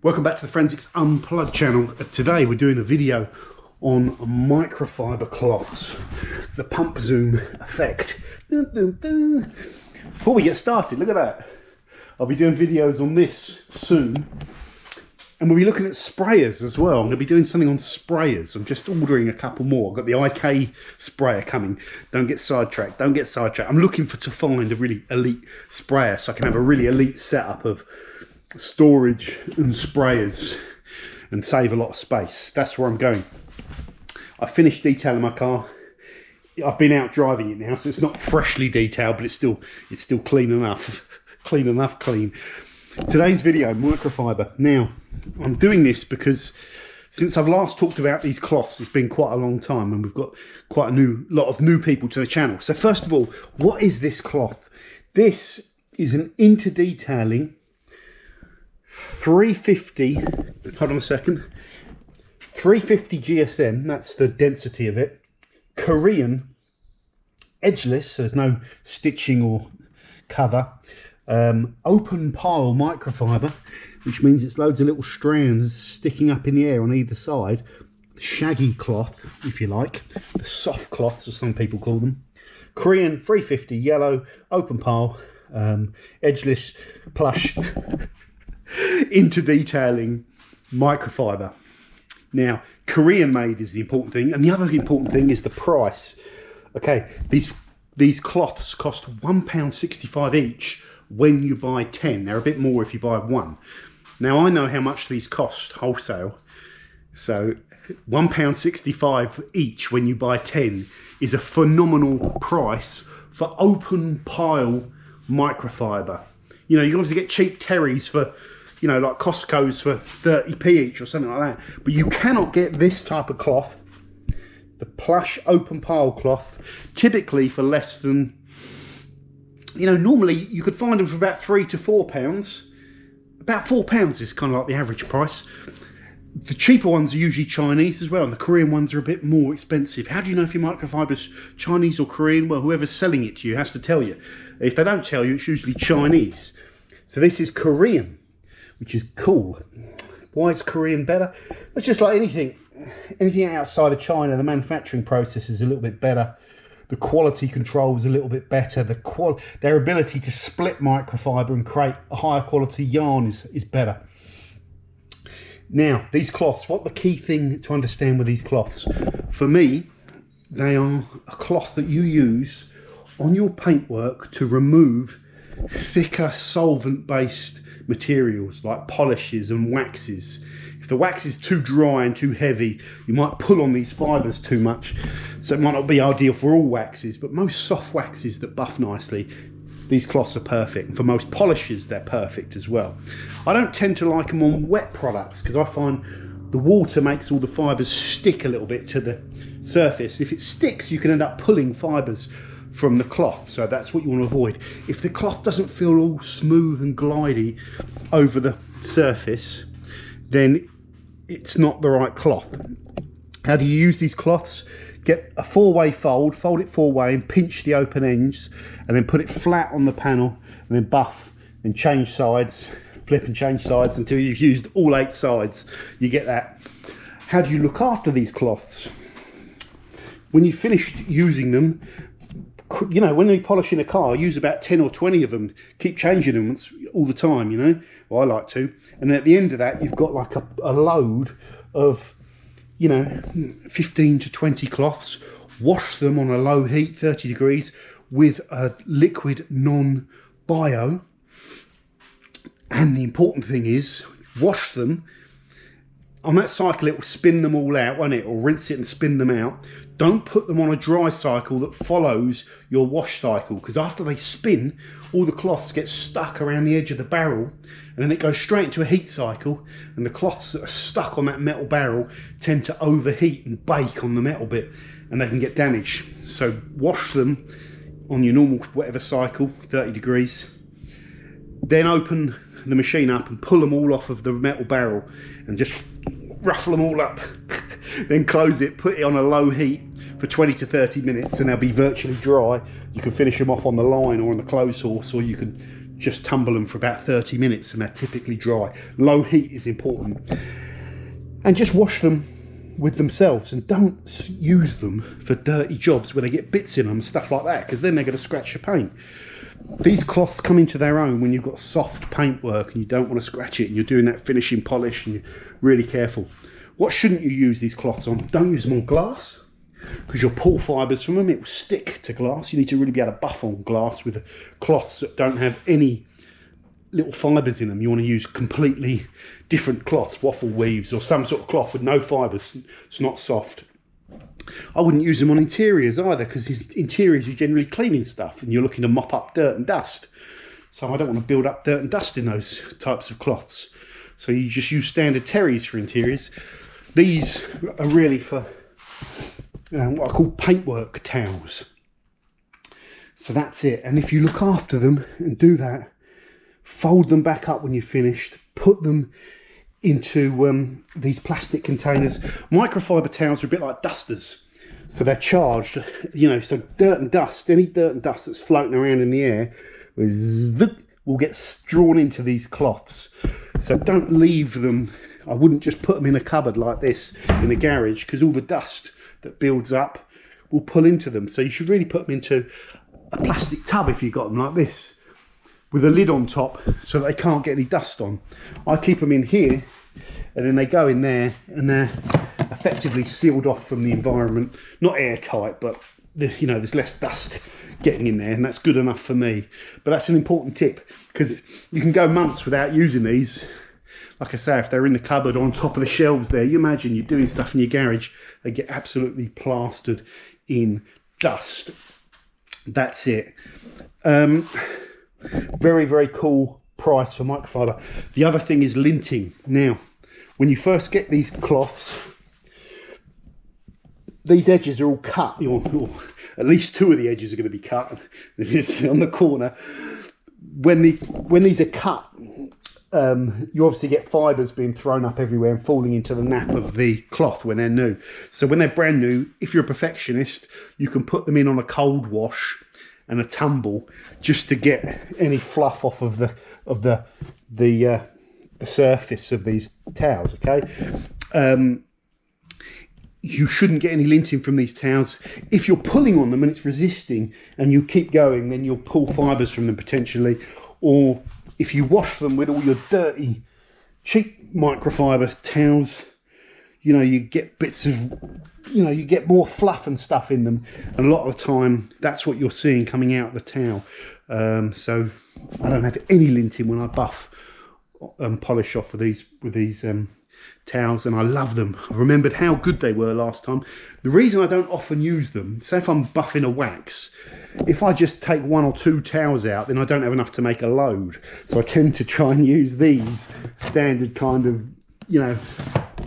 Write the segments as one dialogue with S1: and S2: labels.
S1: Welcome back to the Forensics Unplugged channel. Today we're doing a video on microfiber cloths, the pump zoom effect. Before we get started, look at that. I'll be doing videos on this soon, and we'll be looking at sprayers as well. I'm going to be doing something on sprayers. I'm just ordering a couple more. I've got the IK sprayer coming. Don't get sidetracked, don't get sidetracked. I'm looking to find a really elite sprayer so I can have a really elite setup of storage and sprayers and save a lot of space. That's where I'm going. I finished detailing my car. I've been out driving it now, so it's not freshly detailed, but it's still clean enough. Clean. Today's video, microfiber. Now, I'm doing this because since I've last talked about these cloths, it's been quite a long time, and we've got quite a lot of new people to the channel. So first of all, what is this cloth? This is an interdetailing 350, hold on a second, 350 GSM, that's the density of it, Korean, edgeless, so there's no stitching or cover, open pile microfiber, which means it's loads of little strands sticking up in the air on either side, shaggy cloth, if you like, the soft cloths as some people call them, Korean 350 yellow, open pile, edgeless, plush, interdetailing microfiber. Now, Korean made is the important thing, and the other important thing is the price. Okay, these cloths cost £1.65 each when you buy 10. They're a bit more if you buy one. Now, I know how much these cost wholesale, so £1.65 each when you buy 10 is a phenomenal price for open pile microfiber. You know, you can obviously get cheap Terry's for, you know, like Costco's for 30p each or something like that. But you cannot get this type of cloth, the Plush open pile cloth, typically for less than, you know, normally you could find them for about £3 to £4. About £4 is kind of like the average price. The cheaper ones are usually Chinese as well, and the Korean ones are a bit more expensive. How do you know if your microfiber's Chinese or Korean? Well, whoever's selling it to you has to tell you. If they don't tell you, it's usually Chinese. So this is Korean, which is cool. Why is Korean better? It's just like anything outside of China, the manufacturing process is a little bit better. The quality control is a little bit better. Their ability to split microfiber and create a higher quality yarn is better. Now, these cloths, what the key thing to understand with these cloths? For me, they are a cloth that you use on your paintwork to remove thicker solvent-based materials like polishes and waxes. If the wax is too dry and too heavy, you might pull on these fibres too much, so it might not be ideal for all waxes, but most soft waxes that buff nicely, these cloths are perfect. And for most polishes, they're perfect as well. I don't tend to like them on wet products because I find the water makes all the fibres stick a little bit to the surface. If it sticks, you can end up pulling fibres from the cloth, so that's what you want to avoid. If the cloth doesn't feel all smooth and glidey over the surface, then it's not the right cloth. How do you use these cloths? Get a four-way fold it four-way and pinch the open ends, and then put it flat on the panel, and then buff and change sides, flip and change sides until you've used all 8 sides. You get that. How do you look after these cloths? When you've finished using them, you know, when you're polishing a car, use about 10 or 20 of them. Keep changing them all the time, you know. Well, I like to. And then at the end of that, you've got like a load of, you know, 15 to 20 cloths. Wash them on a low heat, 30 degrees, with a liquid non-bio. And the important thing is, wash them. On that cycle, it will spin them all out, won't it? Or rinse it and spin them out. Don't put them on a dry cycle that follows your wash cycle, because after they spin, all the cloths get stuck around the edge of the barrel, and then it goes straight into a heat cycle, and the cloths that are stuck on that metal barrel tend to overheat and bake on the metal bit, and they can get damaged. So wash them on your normal whatever cycle, 30 degrees, then open the machine up and pull them all off of the metal barrel and just ruffle them all up. Then close it, put it on a low heat for 20 to 30 minutes, and they'll be virtually dry. You can finish them off on the line or on the clothes horse, or you can just tumble them for about 30 minutes and they're typically dry. Low heat is important. And just wash them with themselves, and don't use them for dirty jobs where they get bits in them and stuff like that, because then they're going to scratch your paint. These cloths come into their own when you've got soft paintwork and you don't want to scratch it and you're doing that finishing polish and you're really careful. What shouldn't you use these cloths on? Don't use them on glass, because you'll pull fibres from them. It will stick to glass. You need to really be able to buff on glass with cloths that don't have any little fibres in them. You want to use completely different cloths, waffle weaves or some sort of cloth with no fibres. It's not soft. I wouldn't use them on interiors either, because interiors you're generally cleaning stuff and you're looking to mop up dirt and dust. So I don't want to build up dirt and dust in those types of cloths. So you just use standard terries for interiors. These are really for what I call paintwork towels. So that's it. And if you look after them and do that, fold them back up when you're finished, put them into these plastic containers. Microfiber towels are a bit like dusters, so they're charged, you know, so dirt and dust, any dirt and dust that's floating around in the air will get drawn into these cloths. So don't leave them. I wouldn't just put them in a cupboard like this in a garage, because all the dust that builds up will pull into them. So you should really put them into a plastic tub if you've got them like this, with a lid on top so that they can't get any dust on. I keep them in here, and then they go in there and they're effectively sealed off from the environment. Not airtight, but you know, there's less dust getting in there, and that's good enough for me. But that's an important tip, because you can go months without using these. Like I say, if they're in the cupboard or on top of the shelves there, you imagine you're doing stuff in your garage, they get absolutely plastered in dust. That's it. Very, very cool price for microfiber. The other thing is linting. Now, when you first get these cloths, these edges are all cut, or at least two of the edges are going to be cut. It's on the corner. When these are cut, you obviously get fibres being thrown up everywhere and falling into the nap of the cloth when they're new. So when they're brand new, if you're a perfectionist, you can put them in on a cold wash and a tumble just to get any fluff off of the surface of these towels. Okay, you shouldn't get any linting from these towels. If you're pulling on them and it's resisting and you keep going, then you'll pull fibres from them potentially. Or if you wash them with all your dirty cheap microfiber towels, you know, you get bits of, you know, you get more fluff and stuff in them, and a lot of the time that's what you're seeing coming out of the towel. So I don't have any linting when I buff and polish off with these towels, and I love them. I remembered how good they were last time. The reason I don't often use them, say if I'm buffing a wax, if I just take one or two towels out, then I don't have enough to make a load. So I tend to try and use these standard kind of, you know,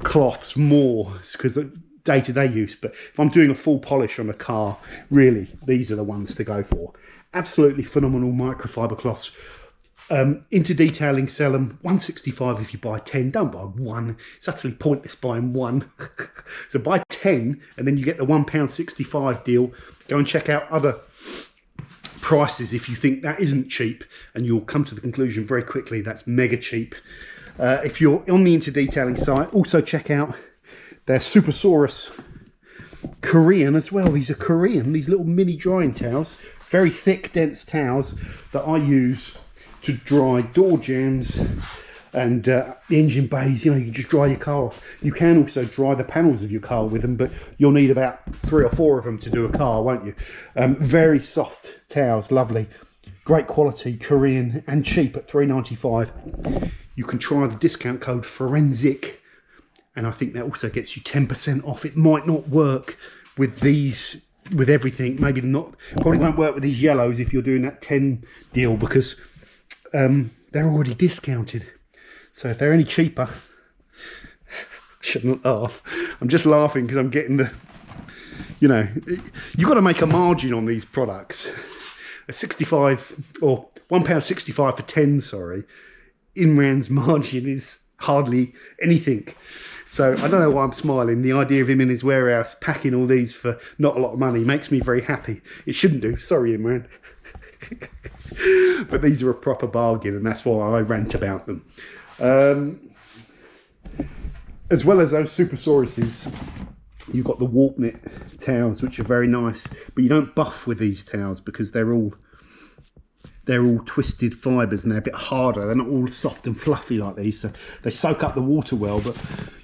S1: cloths more, because day-to-day use. But if I'm doing a full polish on a car, really, these are the ones to go for. Absolutely phenomenal microfiber cloths. Into Detailing sell them $1.65 if you buy 10. Don't buy one. It's utterly pointless buying one. So buy 10 and then you get the £1.65 deal. Go and check out other prices if you think that isn't cheap, and you'll come to the conclusion very quickly that's mega cheap. If you're on the Into Detailing site, also check out their Supersaurus Korean as well. These are Korean, these little mini drying towels, very thick, dense towels that I use to dry door jambs and the engine bays. You know, you just dry your car off. You can also dry the panels of your car with them, but you'll need about 3 or 4 of them to do a car, won't you? Very soft towels, lovely, great quality, Korean and cheap at $3.95. You can try the discount code Forensic, and I think that also gets you 10% off. It might not work with these, with everything. Maybe not, probably won't work with these yellows if you're doing that 10 deal, because they're already discounted. So if they're any cheaper, shouldn't laugh. I'm just laughing because I'm getting the, you know, you've got to make a margin on these products. A 65 or £1.65 for 10, sorry, Imran's margin is hardly anything. So I don't know why I'm smiling. The idea of him in his warehouse packing all these for not a lot of money makes me very happy. It shouldn't do. Sorry, Imran. But these are a proper bargain, and that's why I rant about them. As well as those super sauruses, you've got the warp knit towels, which are very nice, but you don't buff with these towels because they're all twisted fibres and they're a bit harder. They're not all soft and fluffy like these, so they soak up the water well, but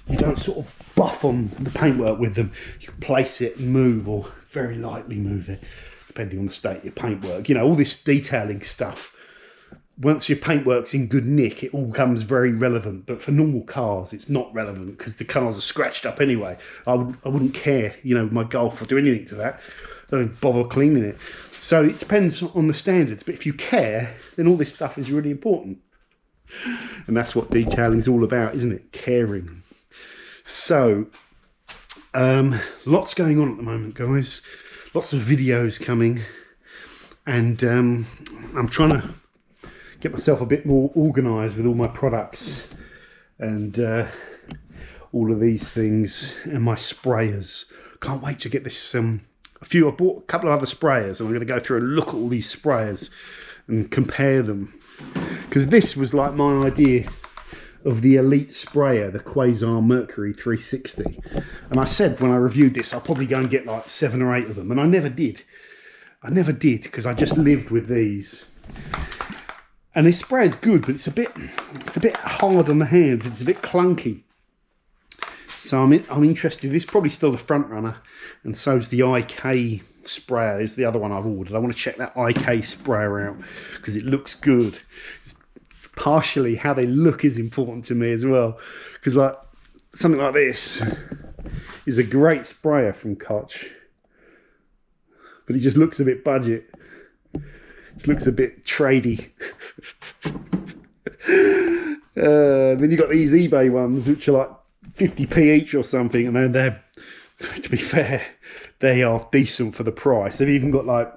S1: you don't sort of buff on the paintwork with them. You can place it and move, or very lightly move it, depending on the state of your paintwork. You know, all this detailing stuff, once your paintwork's in good nick, it all becomes very relevant. But for normal cars, it's not relevant because the cars are scratched up anyway. I wouldn't care, you know, my Golf, or do anything to that. I don't bother cleaning it. So it depends on the standards. But if you care, then all this stuff is really important. And that's what detailing is all about, isn't it? Caring. So, lots going on at the moment, guys. Lots of videos coming. And I'm trying to get myself a bit more organised with all my products and all of these things, and my sprayers. Can't wait to get this. I bought a couple of other sprayers, and I'm going to go through and look at all these sprayers and compare them, because this was like my idea of the elite sprayer, the Quasar Mercury 360. And I said when I reviewed this, I'll probably go and get like 7 or 8 of them, and I never did. I never did, because I just lived with these. And this spray is good, but it's a bit hard on the hands. It's a bit clunky. So I'm interested. This is probably still the front runner, and so's the IK sprayer. Is the other one I've ordered. I want to check that IK sprayer out because it looks good. It's partially how they look is important to me as well, because like something like this is a great sprayer from Koch, but it just looks a bit budget. It looks a bit tradey. Then you've got these eBay ones, which are like 50p each or something, and they're, to be fair, they are decent for the price. They've even got like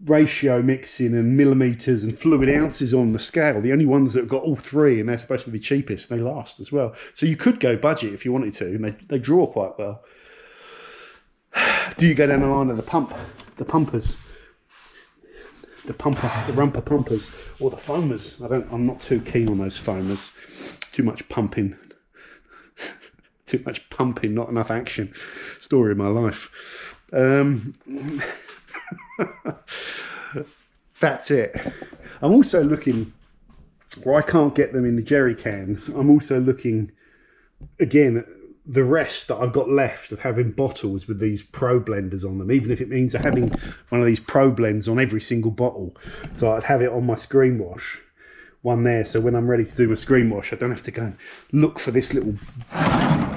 S1: ratio mixing and millimeters and fluid ounces on the scale. The only ones that have got all 3, and they're supposed to be the cheapest. They last as well. So you could go budget if you wanted to, and they draw quite well. Do you go down the line of the pumpers? The rumper pumpers, or the foamers? I'm not too keen on those foamers. Too much pumping. Too much pumping, not enough action. Story of my life. That's it. I'm also looking, where I can't get them in the jerry cans, I'm also looking again at the rest that I've got left of having bottles with these pro blenders on them, even if it means having one of these pro blends on every single bottle. So I'd have it on my screen wash, one there, so when I'm ready to do my screen wash, I don't have to go and look for this little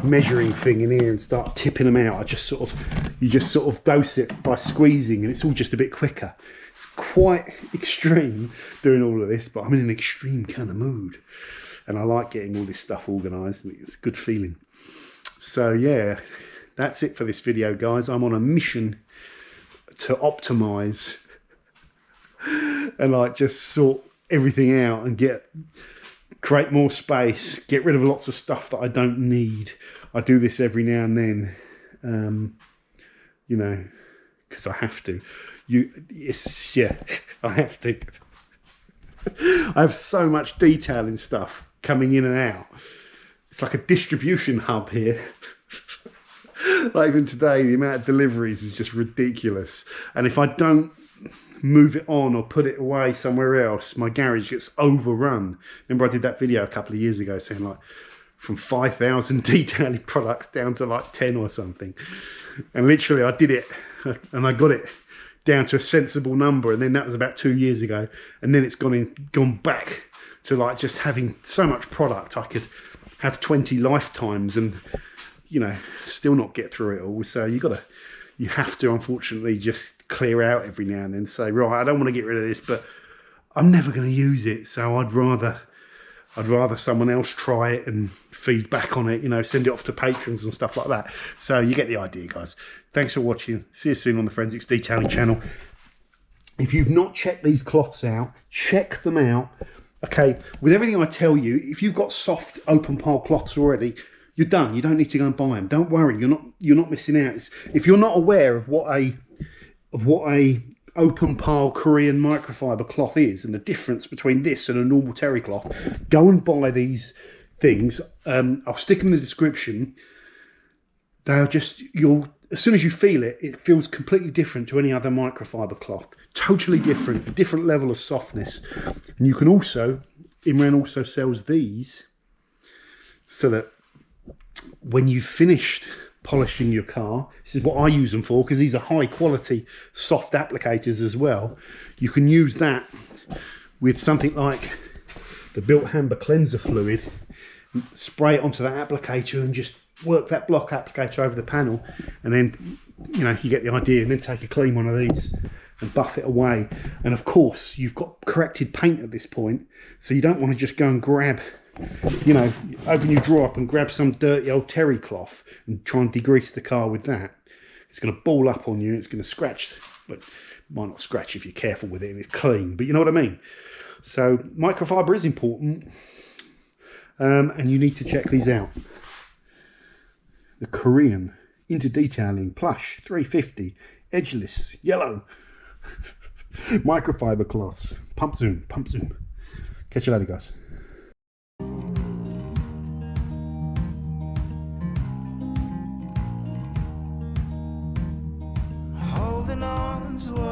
S1: measuring thing in here and start tipping them out. You just sort of dose it by squeezing, and it's all just a bit quicker. It's quite extreme doing all of this, but I'm in an extreme kind of mood, and I like getting all this stuff organised, and it's a good feeling. So yeah, that's it for this video, guys. I'm on a mission to optimise and like just sort everything out and create more space, get rid of lots of stuff that I don't need. I do this every now and then, you know, because I have to. I have to. I have so much detailing stuff coming in and out. It's like a distribution hub here. Like even today, the amount of deliveries was just ridiculous. And if I don't move it on or put it away somewhere else, my garage gets overrun. Remember I did that video a couple of years ago saying like from 5,000 detailing products down to like 10 or something. And literally I did it and I got it down to a sensible number, and then that was about 2 years ago, and then it's gone back to like just having so much product I could have 20 lifetimes and, you know, still not get through it all. So you have to unfortunately just clear out every now and then, say, right, I don't want to get rid of this, but I'm never going to use it, so I'd rather someone else try it and feed back on it, you know, send it off to patrons and stuff like that. So you get the idea, guys. Thanks for watching. See you soon on the Forensics Detailing channel. If you've not checked these cloths out, check them out. Okay, with everything I tell you, if you've got soft open pile cloths already, you're done. You don't need to go and buy them. Don't worry, you're not missing out. If you're not aware of what a open pile Korean microfiber cloth is and the difference between this and a normal terry cloth, go and buy these things. I'll stick them in the description. They're just, as soon as you feel it, it feels completely different to any other microfiber cloth. Totally different, a different level of softness. And you can also, Imran also sells these so that when you've finished polishing your car, this is what I use them for, because these are high quality soft applicators as well. You can use that with something like the Built Hamber cleanser fluid, spray it onto that applicator and just work that block applicator over the panel, and then, you know, you get the idea. And then take a clean one of these and buff it away. And of course you've got corrected paint at this point, so you don't want to just go and grab, you know, open your drawer up and grab some dirty old terry cloth and try and degrease the car with that. It's going to ball up on you, it's going to scratch, but might not scratch if you're careful with it and it's clean, but you know what I mean. So microfiber is important, and you need to check these out. The Korean Interdetailing Plush 350 edgeless yellow microfiber cloths. Pump zoom, pump zoom. Catch you later, guys.
S2: Holding on to